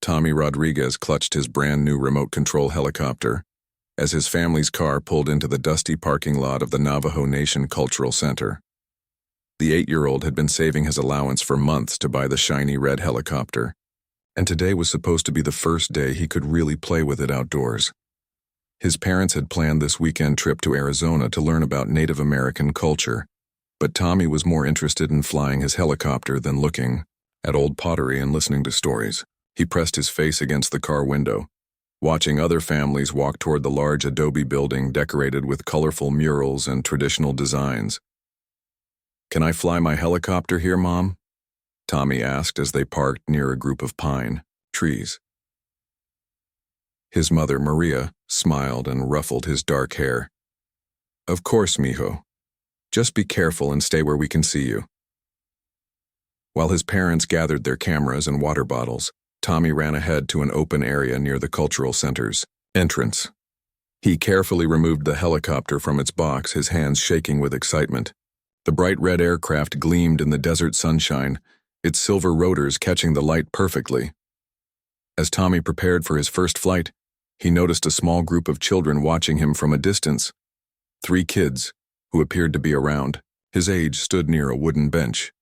Tommy Rodriguez clutched his brand-new remote-control helicopter as his family's car pulled into the dusty parking lot of the Navajo Nation Cultural Center. The 8-year-old had been saving his allowance for months to buy the shiny red helicopter, and today was supposed to be the first day he could really play with it outdoors. His parents had planned this weekend trip to Arizona to learn about Native American culture, but Tommy was more interested in flying his helicopter than looking at old pottery and listening to stories. He pressed his face against the car window, watching other families walk toward the large adobe building decorated with colorful murals and traditional designs. "Can I fly my helicopter here, Mom?" Tommy asked as they parked near a group of pine trees. His mother, Maria, smiled and ruffled his dark hair. "Of course, mijo. Just be careful and stay where we can see you." While his parents gathered their cameras and water bottles, Tommy ran ahead to an open area near the cultural center's entrance. He carefully removed the helicopter from its box, his hands shaking with excitement. The bright red aircraft gleamed in the desert sunshine, its silver rotors catching the light perfectly. As Tommy prepared for his first flight, he noticed a small group of children watching him from a distance. 3 kids, who appeared to be around his age, stood near a wooden bench.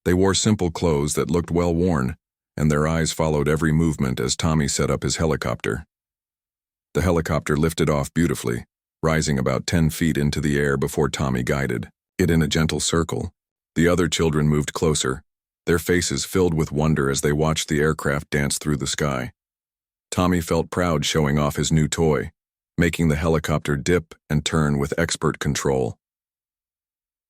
They wore simple clothes that looked well worn, and their eyes followed every movement as Tommy set up his helicopter. The helicopter lifted off beautifully, rising about 10 feet into the air before Tommy guided it in a gentle circle. The other children moved closer, their faces filled with wonder as they watched the aircraft dance through the sky. Tommy felt proud showing off his new toy, making the helicopter dip and turn with expert control.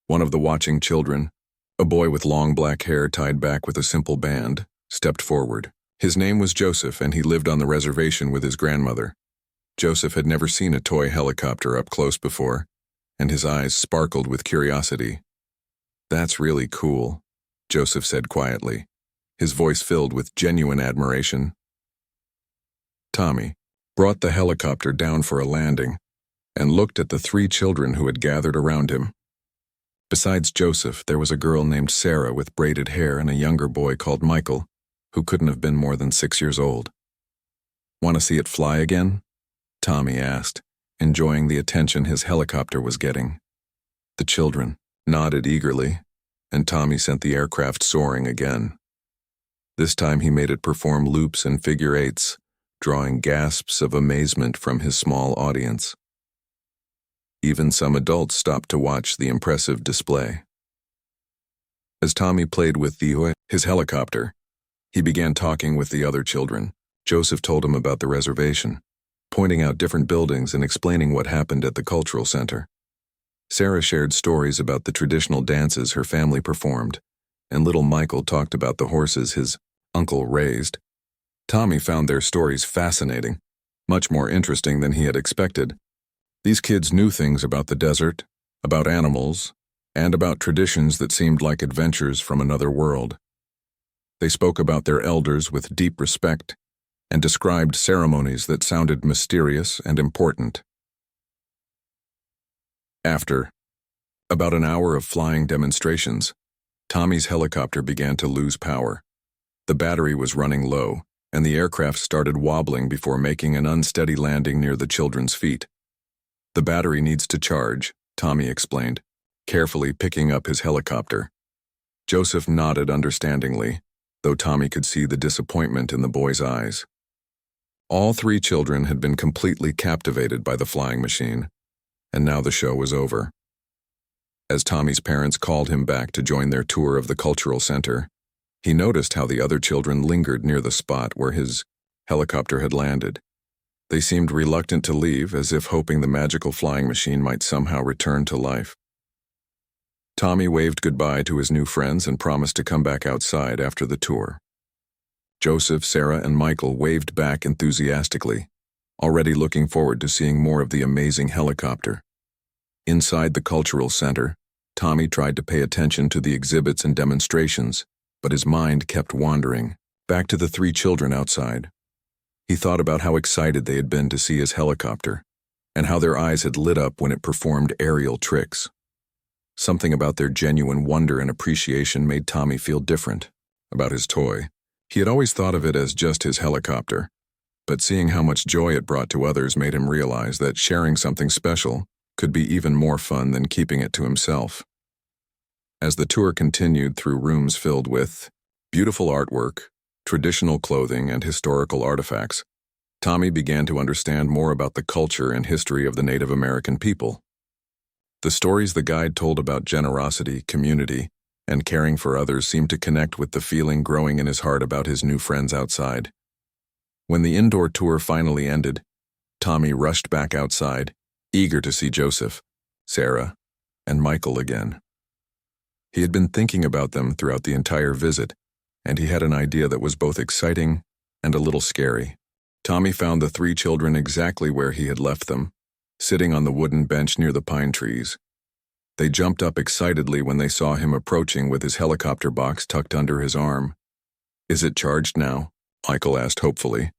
One of the watching children, a boy with long black hair tied back with a simple band, stepped forward. His name was Joseph, and he lived on the reservation with his grandmother. Joseph had never seen a toy helicopter up close before, and his eyes sparkled with curiosity. "That's really cool," Joseph said quietly, his voice filled with genuine admiration. Tommy brought the helicopter down for a landing and looked at the 3 children who had gathered around him. Besides Joseph, there was a girl named Sarah with braided hair and a younger boy called Michael, who couldn't have been more than 6 years old. "Want to see it fly again?" Tommy asked, enjoying the attention his helicopter was getting. The children nodded eagerly, and Tommy sent the aircraft soaring again. This time he made it perform loops and figure eights, drawing gasps of amazement from his small audience. Even some adults stopped to watch the impressive display. As Tommy played with his helicopter, he began talking with the other children. Joseph told him about the reservation, pointing out different buildings and explaining what happened at the cultural center. Sarah shared stories about the traditional dances her family performed, and little Michael talked about the horses his uncle raised. Tommy found their stories fascinating, much more interesting than he had expected. These kids knew things about the desert, about animals, and about traditions that seemed like adventures from another world. They spoke about their elders with deep respect and described ceremonies that sounded mysterious and important. After about an hour of flying demonstrations, Tommy's helicopter began to lose power. The battery was running low, and the aircraft started wobbling before making an unsteady landing near the children's feet. "The battery needs to charge," Tommy explained, carefully picking up his helicopter. Joseph nodded understandingly, though Tommy could see the disappointment in the boy's eyes. All 3 children had been completely captivated by the flying machine, and now the show was over. As Tommy's parents called him back to join their tour of the cultural center, he noticed how the other children lingered near the spot where his helicopter had landed. They seemed reluctant to leave, as if hoping the magical flying machine might somehow return to life. Tommy waved goodbye to his new friends and promised to come back outside after the tour. Joseph, Sarah, and Michael waved back enthusiastically, already looking forward to seeing more of the amazing helicopter. Inside the cultural center, Tommy tried to pay attention to the exhibits and demonstrations, but his mind kept wandering back to the 3 children outside. He thought about how excited they had been to see his helicopter, and how their eyes had lit up when it performed aerial tricks. Something about their genuine wonder and appreciation made Tommy feel different about his toy. He had always thought of it as just his helicopter, but seeing how much joy it brought to others made him realize that sharing something special could be even more fun than keeping it to himself. As the tour continued through rooms filled with beautiful artwork, traditional clothing, and historical artifacts, Tommy began to understand more about the culture and history of the Native American people. The stories the guide told about generosity, community, and caring for others seemed to connect with the feeling growing in his heart about his new friends outside. When the indoor tour finally ended, Tommy rushed back outside, eager to see Joseph, Sarah, and Michael again. He had been thinking about them throughout the entire visit, and he had an idea that was both exciting and a little scary. Tommy found the three children exactly where he had left them, sitting on the wooden bench near the pine trees. They jumped up excitedly when they saw him approaching with his helicopter box tucked under his arm. "Is it charged now?" Michael asked hopefully,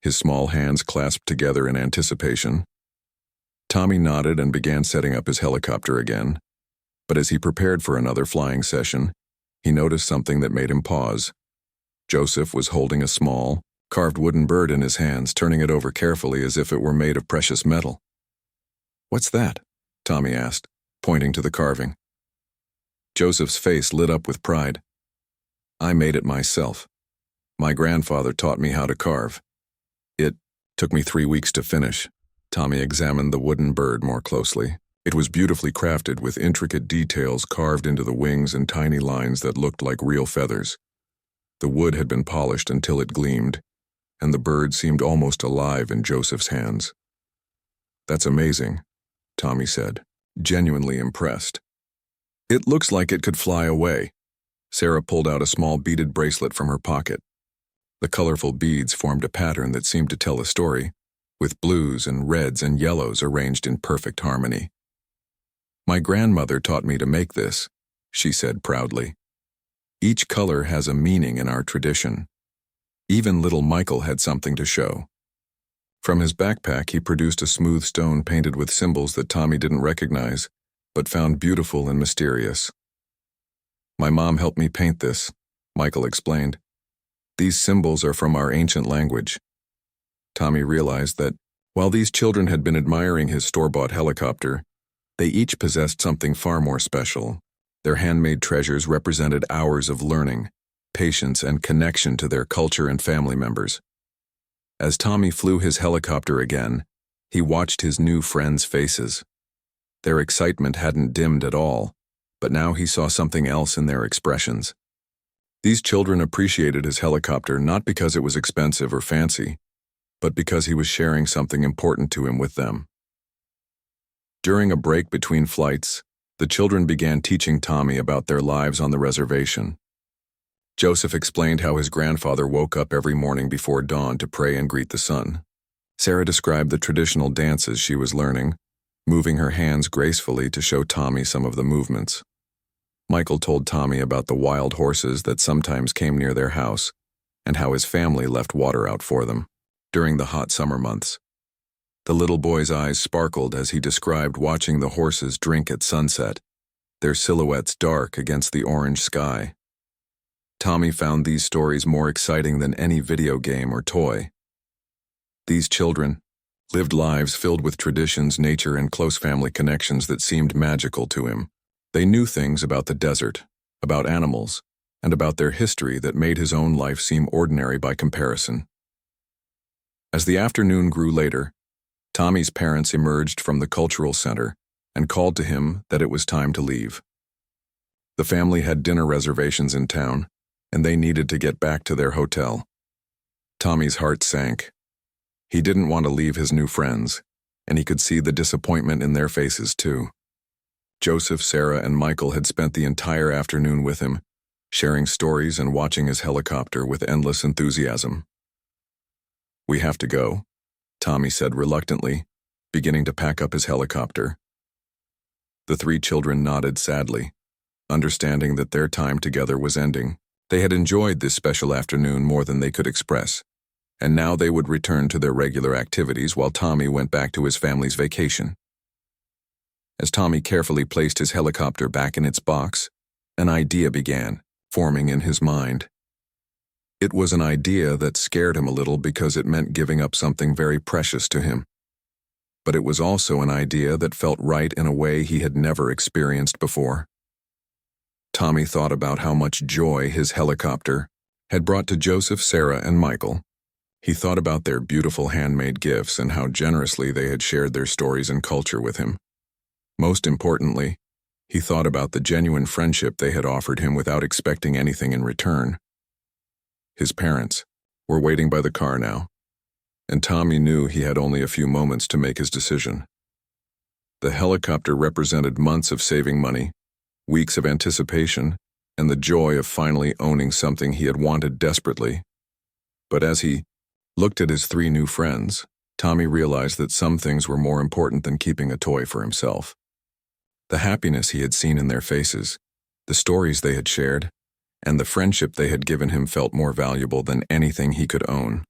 his small hands clasped together in anticipation. Tommy nodded and began setting up his helicopter again, but as he prepared for another flying session, he noticed something that made him pause. Joseph was holding a small, carved wooden bird in his hands, turning it over carefully as if it were made of precious metal. "What's that?" Tommy asked, pointing to the carving. Joseph's face lit up with pride. "I made it myself. My grandfather taught me how to carve. It took me 3 weeks to finish." Tommy examined the wooden bird more closely. It was beautifully crafted with intricate details carved into the wings and tiny lines that looked like real feathers. The wood had been polished until it gleamed, and the bird seemed almost alive in Joseph's hands. "That's amazing," Tommy said, genuinely impressed. "It looks like it could fly away." Sarah pulled out a small beaded bracelet from her pocket. The colorful beads formed a pattern that seemed to tell a story, with blues and reds and yellows arranged in perfect harmony. "My grandmother taught me to make this," she said proudly. "Each color has a meaning in our tradition." Even little Michael had something to show. From his backpack, he produced a smooth stone painted with symbols that Tommy didn't recognize, but found beautiful and mysterious. "My mom helped me paint this," Michael explained. "These symbols are from our ancient language." Tommy realized that, while these children had been admiring his store-bought helicopter, they each possessed something far more special. Their handmade treasures represented hours of learning, patience, and connection to their culture and family members. As Tommy flew his helicopter again, he watched his new friends' faces. Their excitement hadn't dimmed at all, but now he saw something else in their expressions. These children appreciated his helicopter not because it was expensive or fancy, but because he was sharing something important to him with them. During a break between flights, the children began teaching Tommy about their lives on the reservation. Joseph explained how his grandfather woke up every morning before dawn to pray and greet the sun. Sarah described the traditional dances she was learning, moving her hands gracefully to show Tommy some of the movements. Michael told Tommy about the wild horses that sometimes came near their house and how his family left water out for them during the hot summer months. The little boy's eyes sparkled as he described watching the horses drink at sunset, their silhouettes dark against the orange sky. Tommy found these stories more exciting than any video game or toy. These children lived lives filled with traditions, nature, and close family connections that seemed magical to him. They knew things about the desert, about animals, and about their history that made his own life seem ordinary by comparison. As the afternoon grew later, Tommy's parents emerged from the cultural center and called to him that it was time to leave. The family had dinner reservations in town, and they needed to get back to their hotel. Tommy's heart sank. He didn't want to leave his new friends, and he could see the disappointment in their faces too. Joseph, Sarah, and Michael had spent the entire afternoon with him, sharing stories and watching his helicopter with endless enthusiasm. "We have to go," Tommy said reluctantly, beginning to pack up his helicopter. The three children nodded sadly, understanding that their time together was ending. They had enjoyed this special afternoon more than they could express, and now they would return to their regular activities while Tommy went back to his family's vacation. As Tommy carefully placed his helicopter back in its box, an idea began forming in his mind. It was an idea that scared him a little because it meant giving up something very precious to him. But it was also an idea that felt right in a way he had never experienced before. Tommy thought about how much joy his helicopter had brought to Joseph, Sarah, and Michael. He thought about their beautiful handmade gifts and how generously they had shared their stories and culture with him. Most importantly, he thought about the genuine friendship they had offered him without expecting anything in return. His parents were waiting by the car now, and Tommy knew he had only a few moments to make his decision. The helicopter represented months of saving money, weeks of anticipation, and the joy of finally owning something he had wanted desperately. But as he looked at his 3 new friends, Tommy realized that some things were more important than keeping a toy for himself. The happiness he had seen in their faces, the stories they had shared, and the friendship they had given him felt more valuable than anything he could own.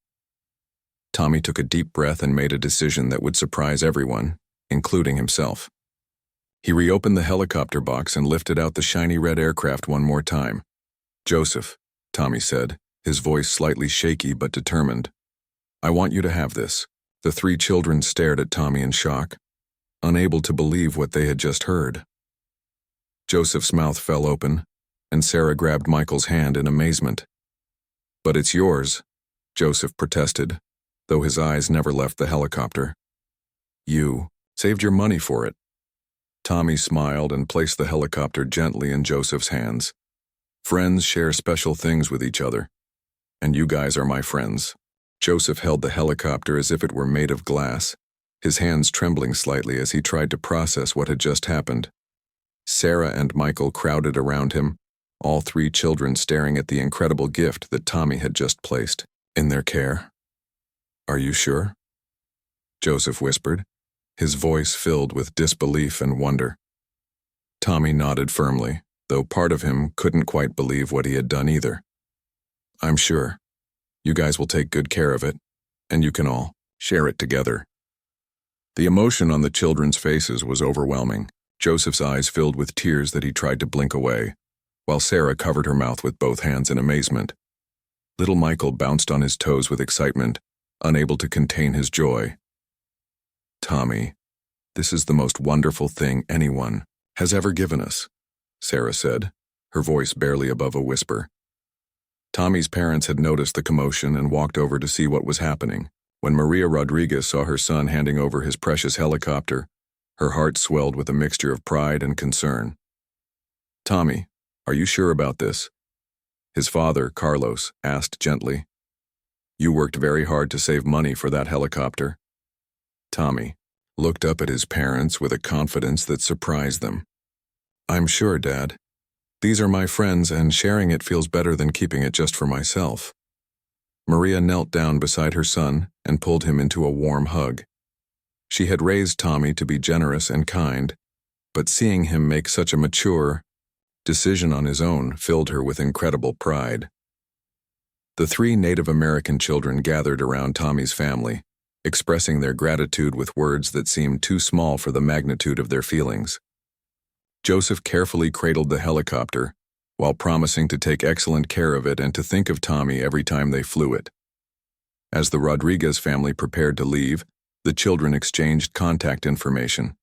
Tommy took a deep breath and made a decision that would surprise everyone, including himself. He reopened the helicopter box and lifted out the shiny red aircraft one more time. "Joseph," Tommy said, his voice slightly shaky but determined, "I want you to have this." The 3 children stared at Tommy in shock, unable to believe what they had just heard. Joseph's mouth fell open, and Sarah grabbed Michael's hand in amazement. "But it's yours," Joseph protested, though his eyes never left the helicopter. "You saved your money for it." Tommy smiled and placed the helicopter gently in Joseph's hands. "Friends share special things with each other, and you guys are my friends." Joseph held the helicopter as if it were made of glass, his hands trembling slightly as he tried to process what had just happened. Sarah and Michael crowded around him, all 3 children staring at the incredible gift that Tommy had just placed in their care. "Are you sure?" Joseph whispered, his voice filled with disbelief and wonder. Tommy nodded firmly, though part of him couldn't quite believe what he had done either. "I'm sure. You guys will take good care of it, and you can all share it together." The emotion on the children's faces was overwhelming. Joseph's eyes filled with tears that he tried to blink away, while Sarah covered her mouth with both hands in amazement. Little Michael bounced on his toes with excitement, unable to contain his joy. "Tommy, this is the most wonderful thing anyone has ever given us," Sarah said, her voice barely above a whisper. Tommy's parents had noticed the commotion and walked over to see what was happening. When Maria Rodriguez saw her son handing over his precious helicopter, her heart swelled with a mixture of pride and concern. "Tommy, are you sure about this?" his father, Carlos, asked gently. "You worked very hard to save money for that helicopter." Tommy looked up at his parents with a confidence that surprised them. "I'm sure, Dad. These are my friends, and sharing it feels better than keeping it just for myself." Maria knelt down beside her son and pulled him into a warm hug. She had raised Tommy to be generous and kind, but seeing him make such a mature decision on his own filled her with incredible pride. The 3 Native American children gathered around Tommy's family, expressing their gratitude with words that seemed too small for the magnitude of their feelings. Joseph carefully cradled the helicopter, while promising to take excellent care of it and to think of Tommy every time they flew it. As the Rodriguez family prepared to leave, the children exchanged contact information.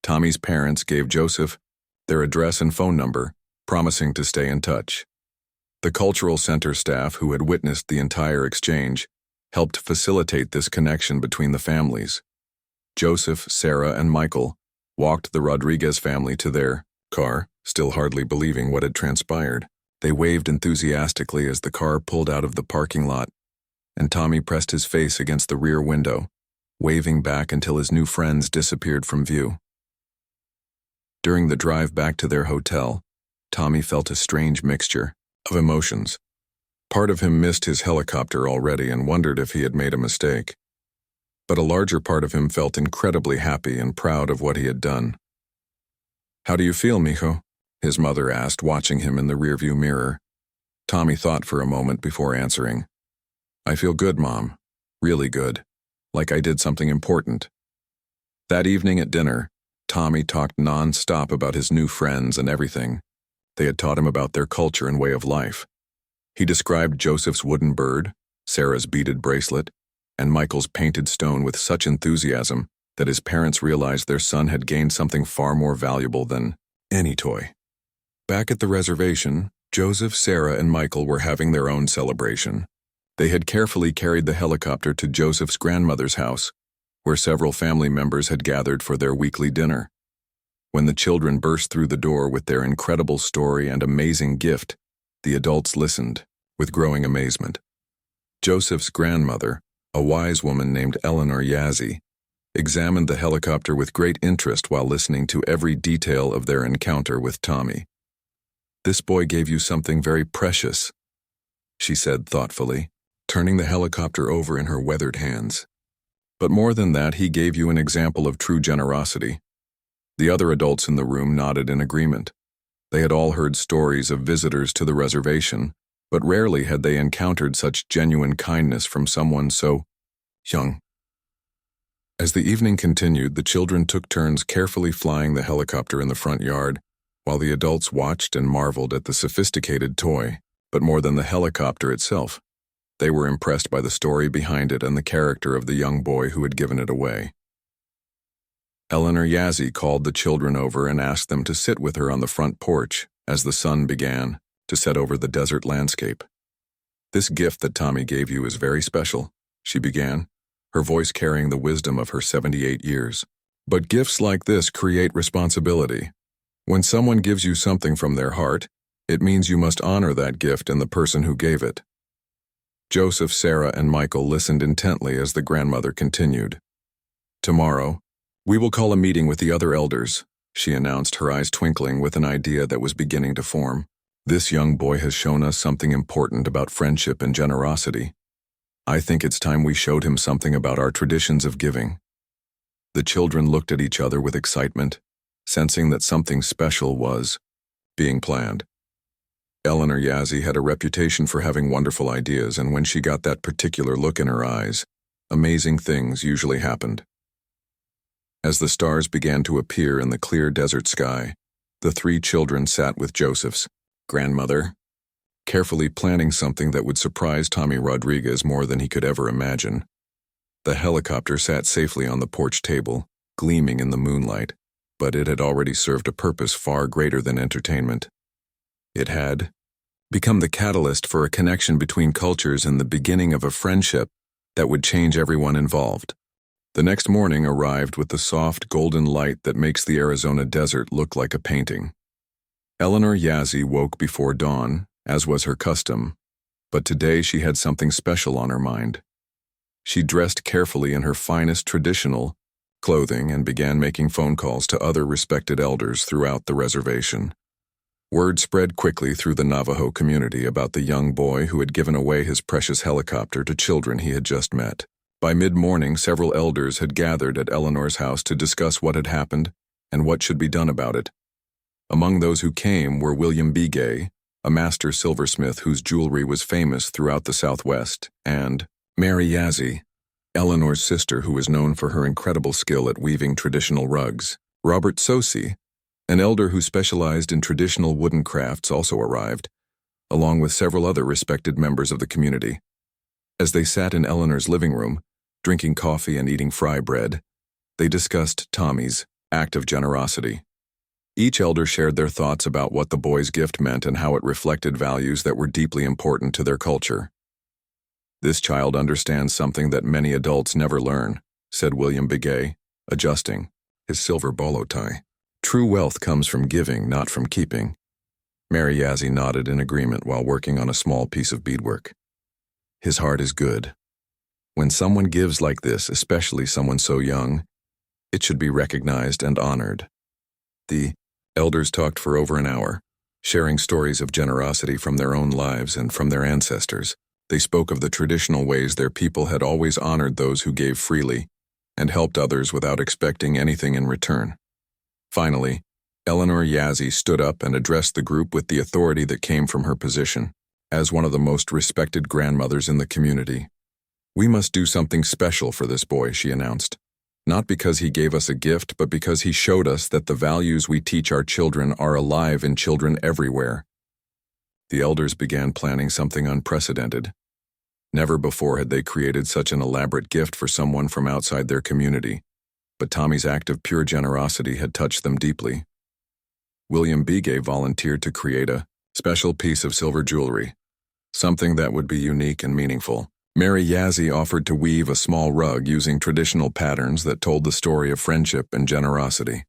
Tommy's parents gave Joseph their address and phone number, promising to stay in touch. The cultural center staff, who had witnessed the entire exchange, helped facilitate this connection between the families. Joseph, Sarah, and Michael walked the Rodriguez family to their car, still hardly believing what had transpired. They waved enthusiastically as the car pulled out of the parking lot, and Tommy pressed his face against the rear window, waving back until his new friends disappeared from view. During the drive back to their hotel, Tommy felt a strange mixture of emotions. Part of him missed his helicopter already and wondered if he had made a mistake. But a larger part of him felt incredibly happy and proud of what he had done. "How do you feel, mijo?" his mother asked, watching him in the rearview mirror. Tommy thought for a moment before answering. "I feel good, Mom. Really good. Like I did something important." That evening at dinner, Tommy talked non-stop about his new friends and everything. They had taught him about their culture and way of life. He described Joseph's wooden bird, Sarah's beaded bracelet, and Michael's painted stone with such enthusiasm that his parents realized their son had gained something far more valuable than any toy. Back at the reservation, Joseph, Sarah, and Michael were having their own celebration. They had carefully carried the helicopter to Joseph's grandmother's house, where several family members had gathered for their weekly dinner. When the children burst through the door with their incredible story and amazing gift, the adults listened with growing amazement. Joseph's grandmother, a wise woman named Eleanor Yazzie, examined the helicopter with great interest while listening to every detail of their encounter with Tommy. "This boy gave you something very precious," she said thoughtfully, turning the helicopter over in her weathered hands. "But more than that, he gave you an example of true generosity." The other adults in the room nodded in agreement. They had all heard stories of visitors to the reservation, but rarely had they encountered such genuine kindness from someone so young. As the evening continued, the children took turns carefully flying the helicopter in the front yard, while the adults watched and marveled at the sophisticated toy. But more than the helicopter itself, they were impressed by the story behind it and the character of the young boy who had given it away. Eleanor Yazzie called the children over and asked them to sit with her on the front porch as the sun began to set over the desert landscape. "This gift that Tommy gave you is very special," she began, her voice carrying the wisdom of her 78 years. "But gifts like this create responsibility. When someone gives you something from their heart, it means you must honor that gift and the person who gave it." Joseph, Sarah, and Michael listened intently as the grandmother continued. "Tomorrow, we will call a meeting with the other elders," she announced, her eyes twinkling with an idea that was beginning to form. "This young boy has shown us something important about friendship and generosity. I think it's time we showed him something about our traditions of giving." The children looked at each other with excitement, sensing that something special was being planned. Eleanor Yazzie had a reputation for having wonderful ideas, and when she got that particular look in her eyes, amazing things usually happened. As the stars began to appear in the clear desert sky, the three children sat with Joseph's grandmother, carefully planning something that would surprise Tommy Rodriguez more than he could ever imagine. The helicopter sat safely on the porch table, gleaming in the moonlight, but it had already served a purpose far greater than entertainment. It had become the catalyst for a connection between cultures and the beginning of a friendship that would change everyone involved. The next morning arrived with the soft golden light that makes the Arizona desert look like a painting. Eleanor Yazzie woke before dawn, as was her custom, but today she had something special on her mind. She dressed carefully in her finest traditional clothing and began making phone calls to other respected elders throughout the reservation. Word spread quickly through the Navajo community about the young boy who had given away his precious helicopter to children he had just met. By mid-morning, several elders had gathered at Eleanor's house to discuss what had happened and what should be done about it. Among those who came were William Begay, a master silversmith whose jewelry was famous throughout the Southwest, and Mary Yazzie, Eleanor's sister who was known for her incredible skill at weaving traditional rugs. Robert Sosi, an elder who specialized in traditional wooden crafts, also arrived, along with several other respected members of the community. As they sat in Eleanor's living room, drinking coffee and eating fry bread, they discussed Tommy's act of generosity. Each elder shared their thoughts about what the boy's gift meant and how it reflected values that were deeply important to their culture. "This child understands something that many adults never learn," said William Begay, adjusting his silver bolo tie. "True wealth comes from giving, not from keeping." Mary Yazzie nodded in agreement while working on a small piece of beadwork. "His heart is good. When someone gives like this, especially someone so young, it should be recognized and honored." The elders talked for over an hour, sharing stories of generosity from their own lives and from their ancestors. They spoke of the traditional ways their people had always honored those who gave freely and helped others without expecting anything in return. Finally, Eleanor Yazzie stood up and addressed the group with the authority that came from her position as one of the most respected grandmothers in the community. "We must do something special for this boy," she announced. "Not because he gave us a gift, but because he showed us that the values we teach our children are alive in children everywhere." The elders began planning something unprecedented. Never before had they created such an elaborate gift for someone from outside their community, but Tommy's act of pure generosity had touched them deeply. William Begay volunteered to create a special piece of silver jewelry, something that would be unique and meaningful. Mary Yazzie offered to weave a small rug using traditional patterns that told the story of friendship and generosity.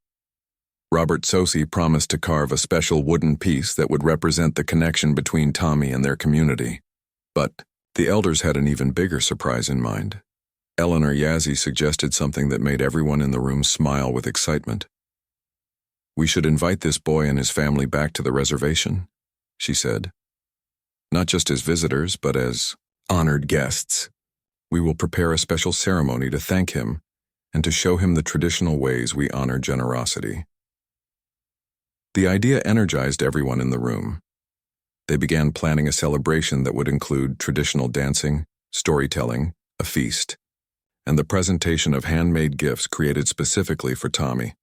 Robert Sosi promised to carve a special wooden piece that would represent the connection between Tommy and their community. But the elders had an even bigger surprise in mind. Eleanor Yazzie suggested something that made everyone in the room smile with excitement. "We should invite this boy and his family back to the reservation," she said. "Not just as visitors, but as honored guests. We will prepare a special ceremony to thank him and to show him the traditional ways we honor generosity." The idea energized everyone in the room. They began planning a celebration that would include traditional dancing, storytelling, a feast, and the presentation of handmade gifts created specifically for Tommy.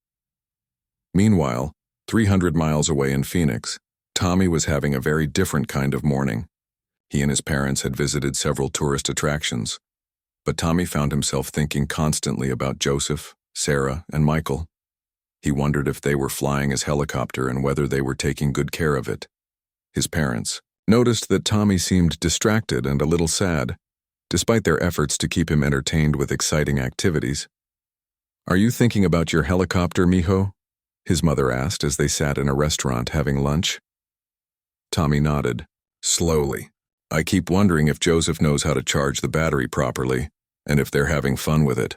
Meanwhile, 300 miles away in Phoenix, Tommy was having a very different kind of morning. He and his parents had visited several tourist attractions, but Tommy found himself thinking constantly about Joseph, Sarah, and Michael. He wondered if they were flying his helicopter and whether they were taking good care of it. His parents noticed that Tommy seemed distracted and a little sad, despite their efforts to keep him entertained with exciting activities. "Are you thinking about your helicopter, mijo?" his mother asked as they sat in a restaurant having lunch. Tommy nodded, slowly. "I keep wondering if Joseph knows how to charge the battery properly, and if they're having fun with it."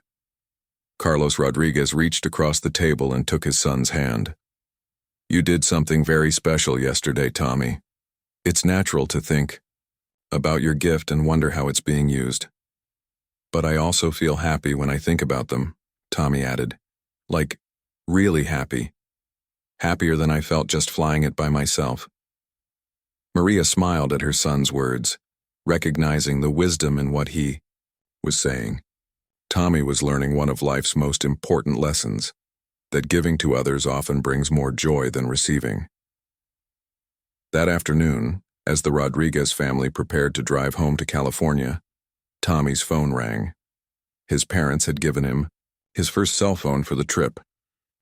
Carlos Rodriguez reached across the table and took his son's hand. "You did something very special yesterday, Tommy. It's natural to think about your gift and wonder how it's being used. But I also feel happy when I think about them," Tommy added. "Like, really happy. Happier than I felt just flying it by myself." Maria smiled at her son's words, recognizing the wisdom in what he was saying. Tommy was learning one of life's most important lessons, that giving to others often brings more joy than receiving. That afternoon, as the Rodriguez family prepared to drive home to California, Tommy's phone rang. His parents had given him his first cell phone for the trip,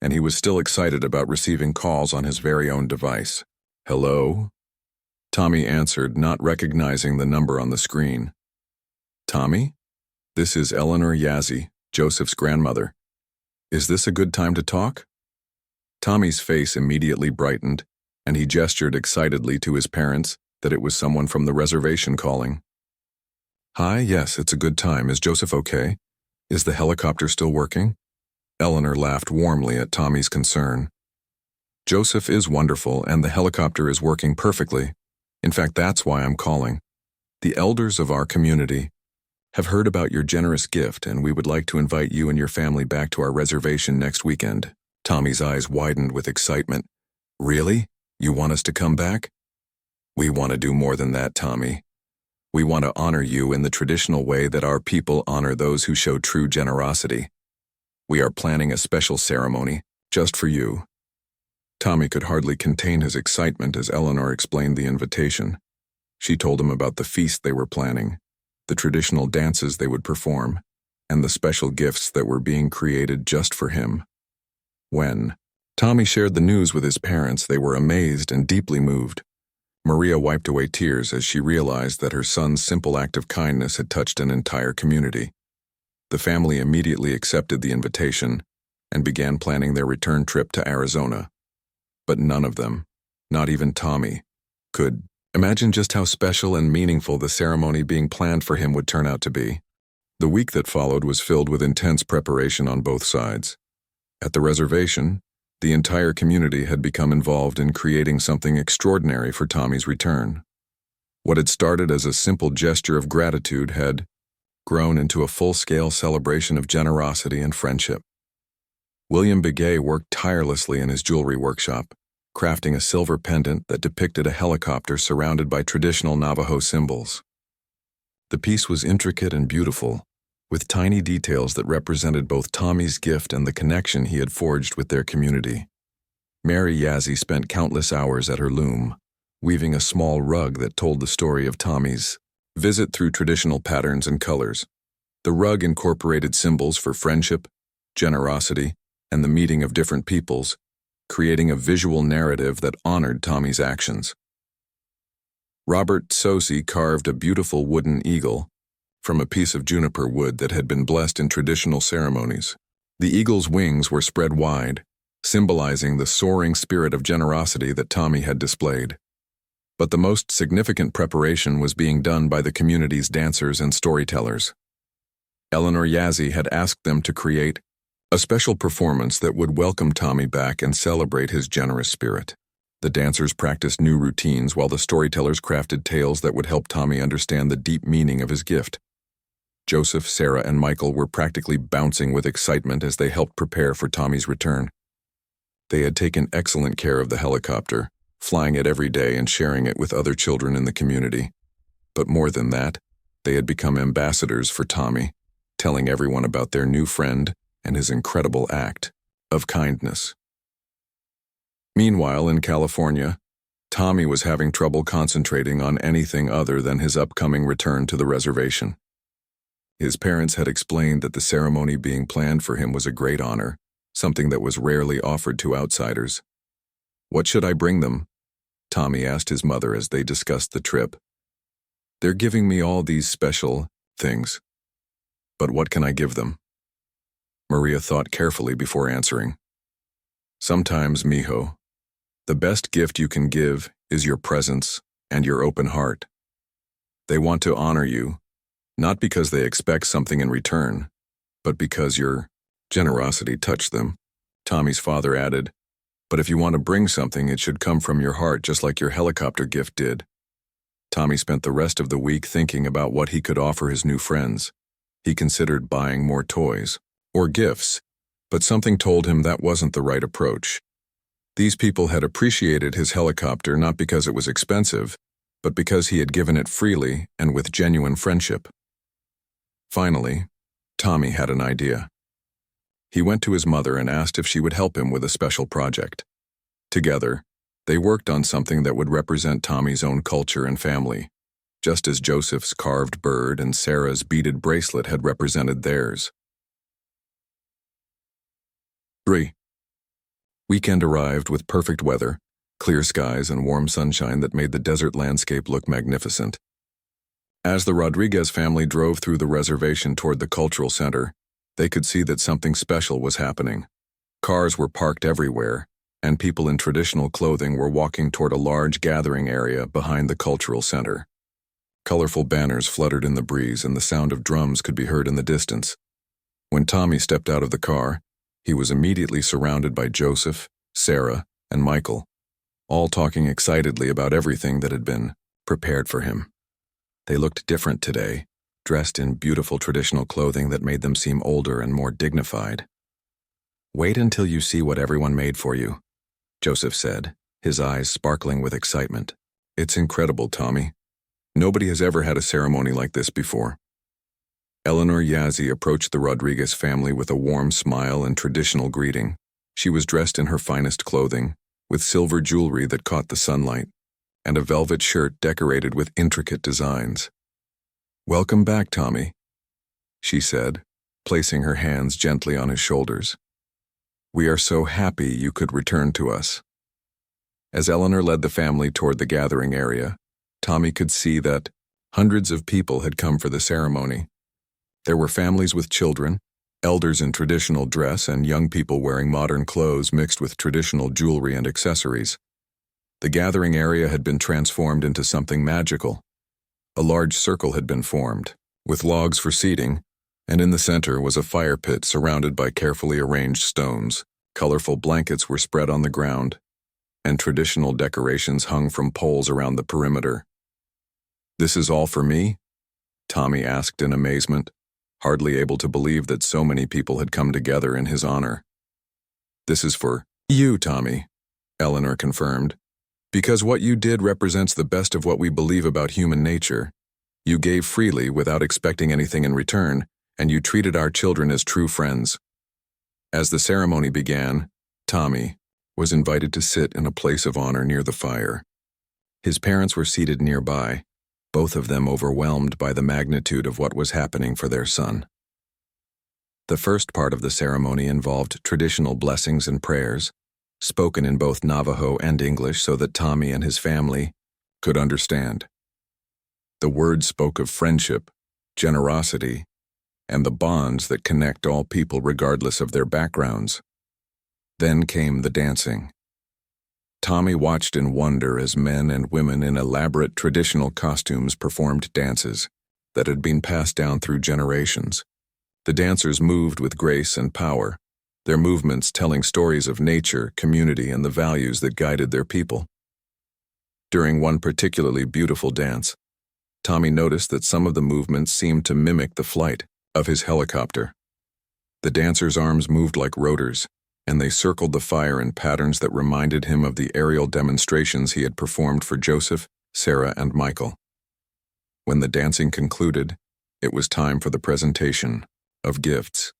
and he was still excited about receiving calls on his very own device. "Hello?" Tommy answered, not recognizing the number on the screen. "Tommy? This is Eleanor Yazzie, Joseph's grandmother. Is this a good time to talk?" Tommy's face immediately brightened, and he gestured excitedly to his parents that it was someone from the reservation calling. "Hi, yes, it's a good time. Is Joseph okay? Is the helicopter still working?" Eleanor laughed warmly at Tommy's concern. "Joseph is wonderful, and the helicopter is working perfectly. In fact, that's why I'm calling. The elders of our community have heard about your generous gift, and we would like to invite you and your family back to our reservation next weekend." Tommy's eyes widened with excitement. "Really? You want us to come back?" "We want to do more than that, Tommy. We want to honor you in the traditional way that our people honor those who show true generosity. We are planning a special ceremony, just for you." Tommy could hardly contain his excitement as Eleanor explained the invitation. She told him about the feast they were planning, the traditional dances they would perform, and the special gifts that were being created just for him. When Tommy shared the news with his parents, they were amazed and deeply moved. Maria wiped away tears as she realized that her son's simple act of kindness had touched an entire community. The family immediately accepted the invitation and began planning their return trip to Arizona. But none of them, not even Tommy, could imagine just how special and meaningful the ceremony being planned for him would turn out to be. The week that followed was filled with intense preparation on both sides. At the reservation, the entire community had become involved in creating something extraordinary for Tommy's return. What had started as a simple gesture of gratitude had grown into a full-scale celebration of generosity and friendship. William Begay worked tirelessly in his jewelry workshop, crafting a silver pendant that depicted a helicopter surrounded by traditional Navajo symbols. The piece was intricate and beautiful, with tiny details that represented both Tommy's gift and the connection he had forged with their community. Mary Yazzie spent countless hours at her loom, weaving a small rug that told the story of Tommy's visit through traditional patterns and colors. The rug incorporated symbols for friendship, generosity, and the meeting of different peoples, creating a visual narrative that honored Tommy's actions. Robert Sosi carved a beautiful wooden eagle from a piece of juniper wood that had been blessed in traditional ceremonies. The eagle's wings were spread wide, symbolizing the soaring spirit of generosity that Tommy had displayed. But the most significant preparation was being done by the community's dancers and storytellers. Eleanor Yazzie had asked them to create a special performance that would welcome Tommy back and celebrate his generous spirit. The dancers practiced new routines while the storytellers crafted tales that would help Tommy understand the deep meaning of his gift. Joseph, Sarah, and Michael were practically bouncing with excitement as they helped prepare for Tommy's return. They had taken excellent care of the helicopter, flying it every day and sharing it with other children in the community. But more than that, they had become ambassadors for Tommy, telling everyone about their new friend and his incredible act of kindness. Meanwhile, in California, Tommy was having trouble concentrating on anything other than his upcoming return to the reservation. His parents had explained that the ceremony being planned for him was a great honor, something that was rarely offered to outsiders. "What should I bring them?" Tommy asked his mother as they discussed the trip. "They're giving me all these special things. But what can I give them?" Maria thought carefully before answering. "Sometimes, mijo, the best gift you can give is your presence and your open heart. They want to honor you, not because they expect something in return, but because your generosity touched them." Tommy's father added, "But if you want to bring something, it should come from your heart just like your helicopter gift did." Tommy spent the rest of the week thinking about what he could offer his new friends. He considered buying more toys or gifts, but something told him that wasn't the right approach. These people had appreciated his helicopter not because it was expensive, but because he had given it freely and with genuine friendship. Finally, Tommy had an idea. He went to his mother and asked if she would help him with a special project. Together, they worked on something that would represent Tommy's own culture and family, just as Joseph's carved bird and Sarah's beaded bracelet had represented theirs. 3. Weekend arrived with perfect weather, clear skies, and warm sunshine that made the desert landscape look magnificent. As the Rodriguez family drove through the reservation toward the cultural center, they could see that something special was happening. Cars were parked everywhere, and people in traditional clothing were walking toward a large gathering area behind the cultural center. Colorful banners fluttered in the breeze, and the sound of drums could be heard in the distance. When Tommy stepped out of the car, he was immediately surrounded by Joseph, Sarah, and Michael, all talking excitedly about everything that had been prepared for him. They looked different today, dressed in beautiful traditional clothing that made them seem older and more dignified. "Wait until you see what everyone made for you," Joseph said, his eyes sparkling with excitement. "It's incredible, Tommy. Nobody has ever had a ceremony like this before." Eleanor Yazzie approached the Rodriguez family with a warm smile and traditional greeting. She was dressed in her finest clothing, with silver jewelry that caught the sunlight, and a velvet shirt decorated with intricate designs. "Welcome back, Tommy," she said, placing her hands gently on his shoulders. "We are so happy you could return to us." As Eleanor led the family toward the gathering area, Tommy could see that hundreds of people had come for the ceremony. There were families with children, elders in traditional dress, and young people wearing modern clothes mixed with traditional jewelry and accessories. The gathering area had been transformed into something magical. A large circle had been formed, with logs for seating, and in the center was a fire pit surrounded by carefully arranged stones. Colorful blankets were spread on the ground, and traditional decorations hung from poles around the perimeter. "This is all for me?" Tommy asked in amazement, hardly able to believe that so many people had come together in his honor. "This is for you, Tommy," Eleanor confirmed. "Because what you did represents the best of what we believe about human nature. You gave freely without expecting anything in return, and you treated our children as true friends." As the ceremony began, Tommy was invited to sit in a place of honor near the fire. His parents were seated nearby, both of them overwhelmed by the magnitude of what was happening for their son. The first part of the ceremony involved traditional blessings and prayers, spoken in both Navajo and English so that Tommy and his family could understand. The words spoke of friendship, generosity, and the bonds that connect all people regardless of their backgrounds. Then came the dancing. Tommy watched in wonder as men and women in elaborate traditional costumes performed dances that had been passed down through generations. The dancers moved with grace and power, their movements telling stories of nature, community, and the values that guided their people. During one particularly beautiful dance, Tommy noticed that some of the movements seemed to mimic the flight of his helicopter. The dancers' arms moved like rotors, and they circled the fire in patterns that reminded him of the aerial demonstrations he had performed for Joseph, Sarah, and Michael. When the dancing concluded, it was time for the presentation of gifts.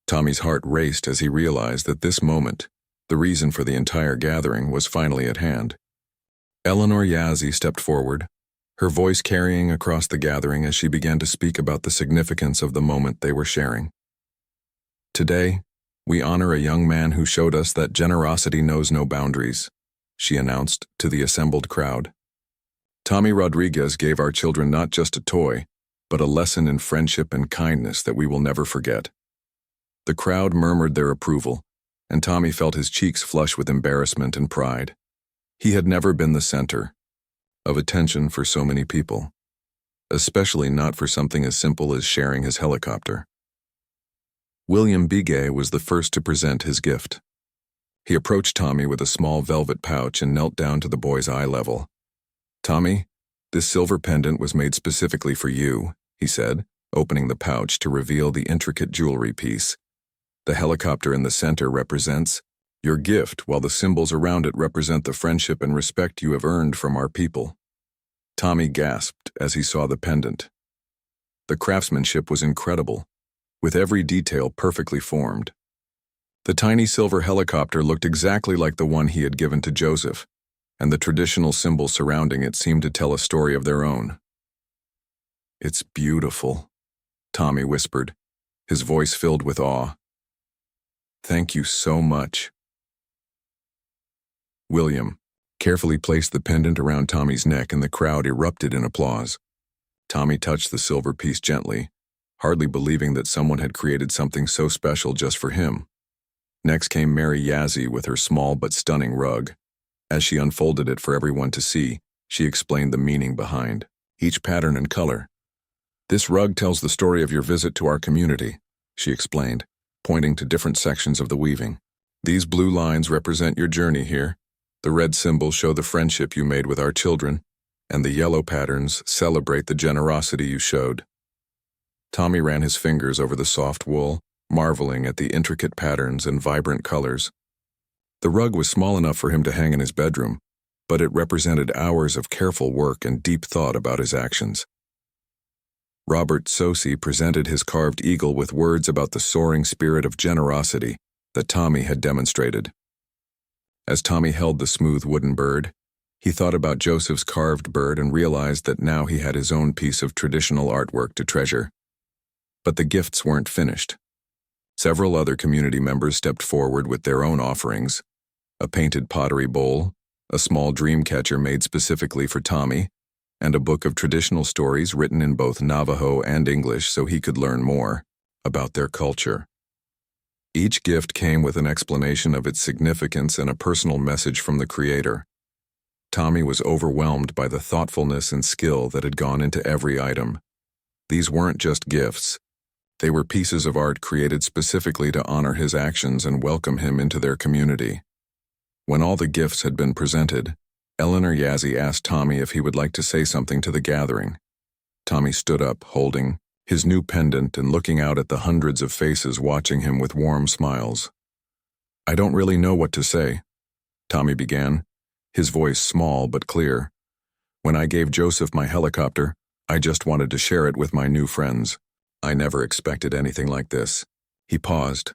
Tommy's heart raced as he realized that this moment, the reason for the entire gathering, was finally at hand. Eleanor Yazzie stepped forward, her voice carrying across the gathering as she began to speak about the significance of the moment they were sharing. "Today, we honor a young man who showed us that generosity knows no boundaries," she announced to the assembled crowd. "Tommy Rodriguez gave our children not just a toy, but a lesson in friendship and kindness that we will never forget." The crowd murmured their approval, and Tommy felt his cheeks flush with embarrassment and pride. He had never been the center of attention for so many people, especially not for something as simple as sharing his helicopter. William Bigay was the first to present his gift. He approached Tommy with a small velvet pouch and knelt down to the boy's eye level. "Tommy, this silver pendant was made specifically for you," he said, opening the pouch to reveal the intricate jewelry piece. "The helicopter in the center represents your gift, while the symbols around it represent the friendship and respect you have earned from our people." Tommy gasped as he saw the pendant. The craftsmanship was incredible, with every detail perfectly formed. The tiny silver helicopter looked exactly like the one he had given to Joseph, and the traditional symbols surrounding it seemed to tell a story of their own. "It's beautiful," Tommy whispered, his voice filled with awe. "Thank you so much." William carefully placed the pendant around Tommy's neck, and the crowd erupted in applause. Tommy touched the silver piece gently, hardly believing that someone had created something so special just for him. Next came Mary Yazzie with her small but stunning rug. As she unfolded it for everyone to see, she explained the meaning behind each pattern and color. "This rug tells the story of your visit to our community," she explained, pointing to different sections of the weaving. "These blue lines represent your journey here. The red symbols show the friendship you made with our children, and the yellow patterns celebrate the generosity you showed." Tommy ran his fingers over the soft wool, marveling at the intricate patterns and vibrant colors. The rug was small enough for him to hang in his bedroom, but it represented hours of careful work and deep thought about his actions. Robert Sosi presented his carved eagle with words about the soaring spirit of generosity that Tommy had demonstrated. As Tommy held the smooth wooden bird, he thought about Joseph's carved bird and realized that now he had his own piece of traditional artwork to treasure. But the gifts weren't finished. Several other community members stepped forward with their own offerings: a painted pottery bowl, a small dream catcher made specifically for Tommy, and a book of traditional stories written in both Navajo and English so he could learn more about their culture. Each gift came with an explanation of its significance and a personal message from the Creator. Tommy was overwhelmed by the thoughtfulness and skill that had gone into every item. These weren't just gifts. They were pieces of art created specifically to honor his actions and welcome him into their community. When all the gifts had been presented, Eleanor Yazzie asked Tommy if he would like to say something to the gathering. Tommy stood up, holding his new pendant and looking out at the hundreds of faces watching him with warm smiles. "I don't really know what to say," Tommy began, his voice small but clear. "When I gave Joseph my helicopter, I just wanted to share it with my new friends. I never expected anything like this." He paused,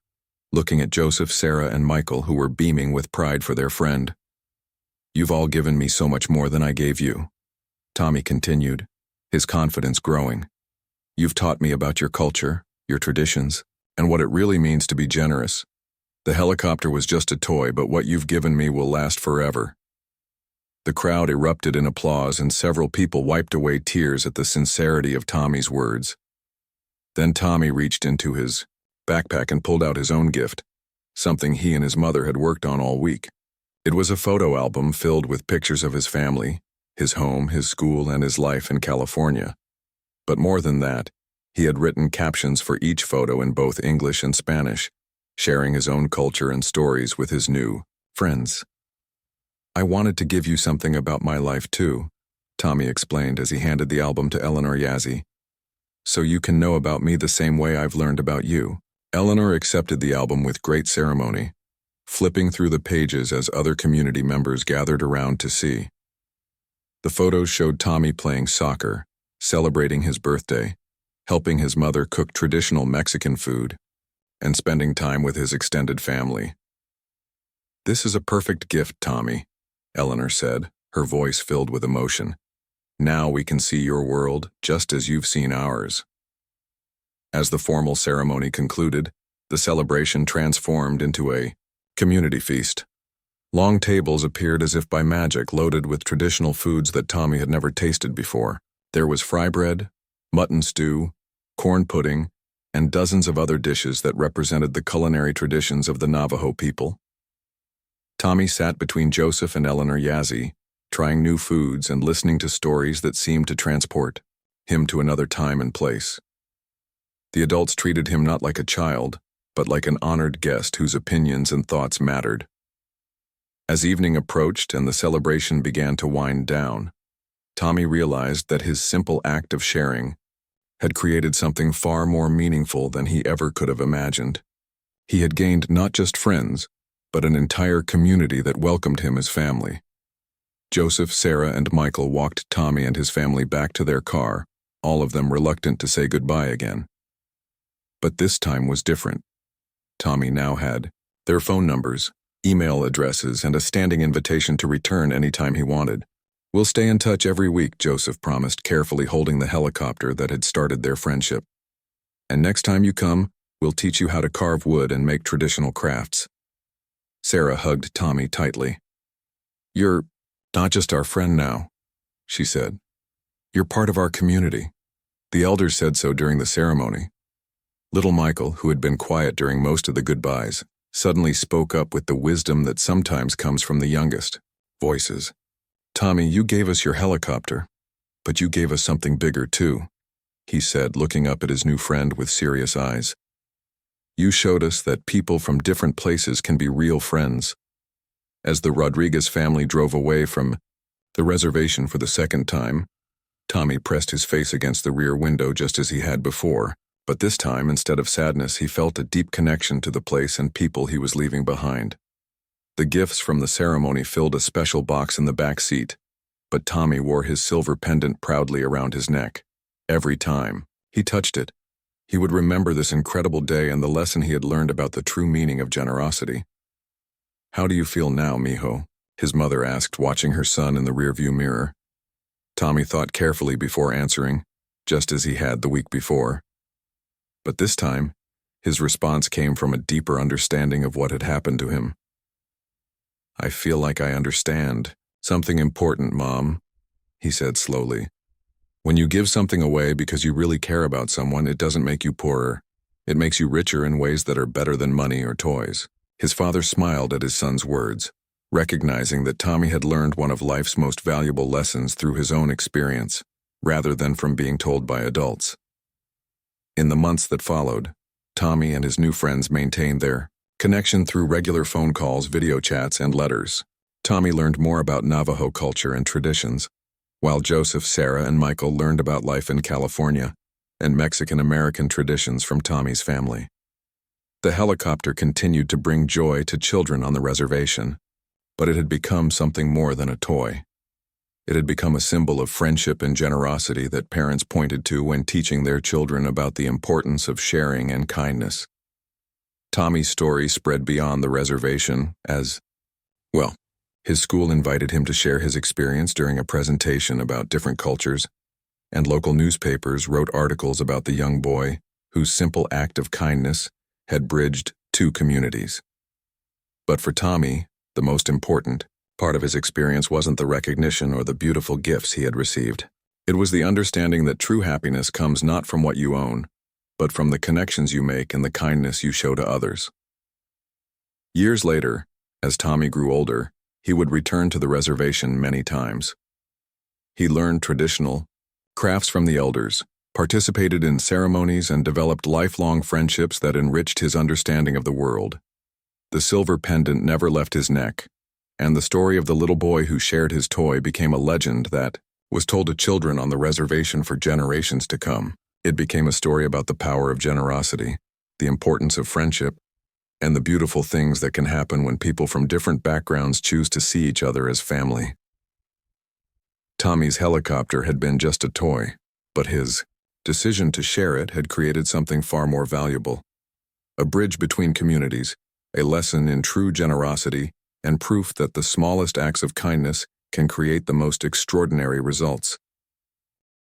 looking at Joseph, Sarah, and Michael, who were beaming with pride for their friend. You've all given me so much more than I gave you, Tommy continued, his confidence growing. You've taught me about your culture, your traditions, and what it really means to be generous. The helicopter was just a toy, but what you've given me will last forever. The crowd erupted in applause, and several people wiped away tears at the sincerity of Tommy's words. Then Tommy reached into his backpack and pulled out his own gift, something he and his mother had worked on all week. It was a photo album filled with pictures of his family, his home, his school, and his life in California. But more than that, he had written captions for each photo in both English and Spanish, sharing his own culture and stories with his new friends. I wanted to give you something about my life too, Tommy explained as he handed the album to Eleanor Yazzie. So you can know about me the same way I've learned about you. Eleanor accepted the album with great ceremony, flipping through the pages as other community members gathered around to see. The photos showed Tommy playing soccer, celebrating his birthday, helping his mother cook traditional Mexican food, and spending time with his extended family. This is a perfect gift, Tommy, Eleanor said, her voice filled with emotion. Now we can see your world just as you've seen ours. As the formal ceremony concluded, the celebration transformed into a community feast. Long tables appeared as if by magic, loaded with traditional foods that Tommy had never tasted before. There was fry bread, mutton stew, corn pudding, and dozens of other dishes that represented the culinary traditions of the Navajo people. Tommy sat between Joseph and Eleanor Yazzie, trying new foods and listening to stories that seemed to transport him to another time and place. The adults treated him not like a child, but like an honored guest whose opinions and thoughts mattered. As evening approached and the celebration began to wind down, Tommy realized that his simple act of sharing had created something far more meaningful than he ever could have imagined. He had gained not just friends, but an entire community that welcomed him as family. Joseph, Sarah, and Michael walked Tommy and his family back to their car, all of them reluctant to say goodbye again. But this time was different. Tommy now had their phone numbers, email addresses, and a standing invitation to return anytime he wanted. We'll stay in touch every week, Joseph promised, carefully holding the helicopter that had started their friendship. And next time you come, we'll teach you how to carve wood and make traditional crafts. Sarah hugged Tommy tightly. You're not just our friend now, she said. You're part of our community. The elders said so during the ceremony. Little Michael, who had been quiet during most of the goodbyes, suddenly spoke up with the wisdom that sometimes comes from the youngest voices. Tommy, you gave us your helicopter, but you gave us something bigger too, he said, looking up at his new friend with serious eyes. You showed us that people from different places can be real friends. As the Rodriguez family drove away from the reservation for the second time, Tommy pressed his face against the rear window just as he had before, but this time, instead of sadness, he felt a deep connection to the place and people he was leaving behind. The gifts from the ceremony filled a special box in the back seat, but Tommy wore his silver pendant proudly around his neck. Every time he touched it, he would remember this incredible day and the lesson he had learned about the true meaning of generosity. How do you feel now, mijo? His mother asked, watching her son in the rearview mirror. Tommy thought carefully before answering, just as he had the week before. But this time, his response came from a deeper understanding of what had happened to him. I feel like I understand. Something important, Mom, he said slowly. When you give something away because you really care about someone, it doesn't make you poorer. It makes you richer in ways that are better than money or toys. His father smiled at his son's words, recognizing that Tommy had learned one of life's most valuable lessons through his own experience, rather than from being told by adults. In the months that followed, Tommy and his new friends maintained their connection through regular phone calls, video chats, and letters. Tommy learned more about Navajo culture and traditions, while Joseph, Sarah, and Michael learned about life in California and Mexican-American traditions from Tommy's family. The helicopter continued to bring joy to children on the reservation, but it had become something more than a toy. It had become a symbol of friendship and generosity that parents pointed to when teaching their children about the importance of sharing and kindness. Tommy's story spread beyond the reservation as, well, His school invited him to share his experience during a presentation about different cultures, and local newspapers wrote articles about the young boy whose simple act of kindness had bridged two communities. But for Tommy, the most important part of his experience wasn't the recognition or the beautiful gifts he had received. It was the understanding that true happiness comes not from what you own, but from the connections you make and the kindness you show to others. Years later, as Tommy grew older, he would return to the reservation many times. He learned traditional crafts from the elders, participated in ceremonies, and developed lifelong friendships that enriched his understanding of the world. The silver pendant never left his neck, and the story of the little boy who shared his toy became a legend that was told to children on the reservation for generations to come. It became a story about the power of generosity, the importance of friendship, and the beautiful things that can happen when people from different backgrounds choose to see each other as family. Tommy's helicopter had been just a toy, but his decision to share it had created something far more valuable. A bridge between communities, a lesson in true generosity, and proof that the smallest acts of kindness can create the most extraordinary results.